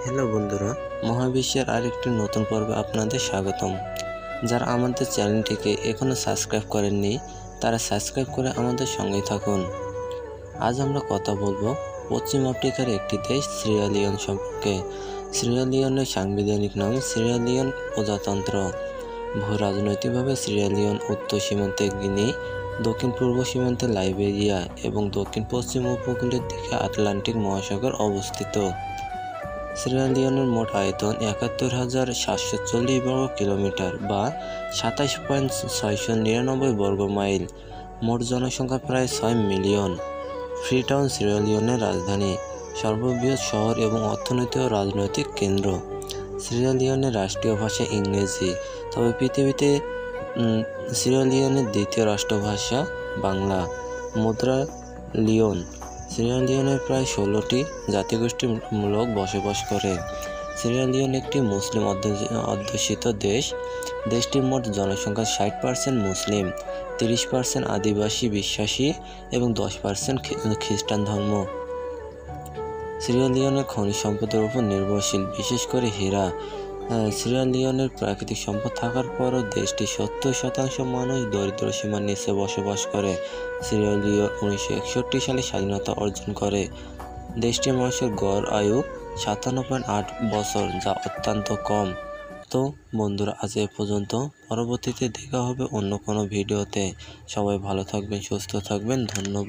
Hello বন্ধুরা, মহাবিশ্বের আরেকটি নতুন পর্বে আপনাদের স্বাগতম। যারা আমাদের চ্যানেলটিকে এখনও সাবস্ক্রাইব করেননি তারা সাবস্ক্রাইব করে আমাদের সঙ্গেই থাকুন। আজ আমরা কথা বলবো পশ্চিম আফ্রিকার একটি দেশ সিয়েরা সম্পর্কে। সিয়েরা সাংবিধানিক নাম সিয়েরা প্রজাতন্ত্র। ভূ রাজনৈতিকভাবে সিয়েরা উত্তর সীমান্তে গিনি, দক্ষিণ পূর্ব সীমান্তে লাইবেরিয়া এবং দক্ষিণ পশ্চিম উপকূলের দিকে আটলান্টিক মহাসাগর অবস্থিত। সিয়েরা মোট আয়তন ৭১,৭৪০ বর্গ কিলোমিটার বা ২৭,৬৯৯ বর্গ মাইল। মোট জনসংখ্যা প্রায় ৬ মিলিয়ন। ফ্রিটাউন সিয়েরা রাজধানী, সর্ববৃহৎ শহর এবং অর্থনৈতিক ও রাজনৈতিক কেন্দ্র। সিয়েরা রাষ্ট্রীয় ভাষা ইংরেজি, তবে পৃথিবীতে সিয়েরা দ্বিতীয় রাষ্ট্রভাষা বাংলা। মুদ্রা লিওন। সিয়েরা প্রায় ১৬টি জাতিগোষ্ঠীর লোক বসবাস করে। সিয়েরা একটি মুসলিম অধ্যুষিত দেশ। দেশটির মোট জনসংখ্যার ৬০% মুসলিম, ৩০% আদিবাসী বিশ্বাসী এবং 10% খ্রিস্টান ধর্ম। সিয়েরা খনিজ সম্পদের উপর নির্ভরশীল, বিশেষ করে হীরা। সিয়েরা প্রাকৃতিক সম্পদ থাকার পরও দেশটির ৭০% মানুষ দরিদ্র সীমার নিচে বসবাস করে। সিয়েরা ১৯৬১ সালে স্বাধীনতা অর্জন করে। দেশটির মানুষের গড় আয়ু ৫৭.৮ বছর, যা অত্যন্ত কম। তো বন্ধুরা, আজ এ পর্যন্ত। পরবর্তীতে দেখা হবে অন্য কোনো ভিডিওতে। সবাই ভালো থাকবেন, সুস্থ থাকবেন। ধন্যবাদ।